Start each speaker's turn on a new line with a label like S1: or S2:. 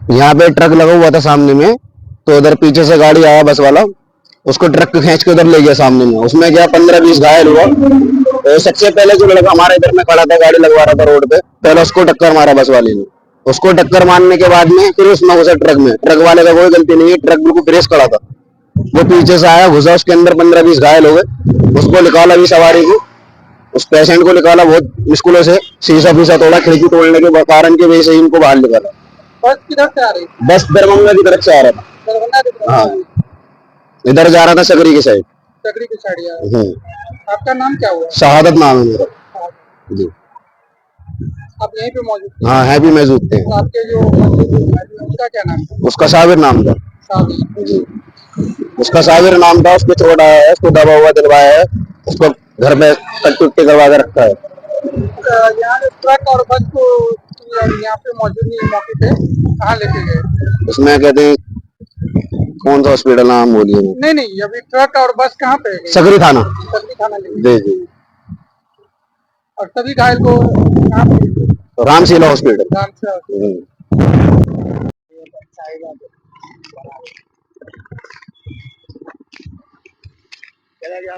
S1: यहाँ पे ट्रक लगा हुआ था सामने में, तो उधर पीछे से गाड़ी आया बस वाला, उसको ट्रक को खींच के उधर ले गया सामने में। उसमें क्या 15-20 घायल हुआ। तो सबसे पहले जो लड़का हमारे इधर में खड़ा था, गाड़ी लगवा रहा था रोड पे, पहले उसको टक्कर मारा बस वाले ने। उसको टक्कर मारने के बाद में फिर उसमें घुसा ट्रक में। ट्रक वाले का कोई गलती नहीं है, ट्रक बिल्कुल ब्रेक खड़ा था। वो पीछे से आया, घुसा उसके अंदर, 15-20 घायल हो गए। उसको निकाला भी, सवारी को, उस पेशेंट को निकाला बहुत मुश्किलों से। शीशा फीसा तोड़ा, खिड़की तोड़ने के कारण की वजह से इनको बाहर निकाला। बस किधर से आ रही थी? बस दरभंगा की तरफ से आ रहा था। दरभंगा की तरफ? हाँ, इधर जा रहा था सकरी की साइड। सकरी की साइड। आपका नाम क्या हुआ? शहादत नाम है मेरा जी। आप यहीं पे मौजूद थे? हाँ, है भी मौजूद थे। तो आपके जो उसका क्या नाम था? उसका साबिर नाम था। साबिर जी, उसका साबिर नाम था। उसको चोट आया है, उसको दबा हुआ दिलवाया है, उसको घर में टट्टी करवा के रखा है। यहाँ ट्रक और बस को यहाँ पे मौजूद नहीं है, मौके पे कहाँ लेके गए? उसमें कहते हैं कौन सा हॉस्पिटल, नाम बोलिए? नहीं नहीं, अभी ट्रक और बस कहाँ पे है? सकरी थाना। सकरी थाना लेके जी जी। और सभी घायल को कहाँ पे? रामशीला हॉस्पिटल। रामशीला हॉस्पिटल। चला गया।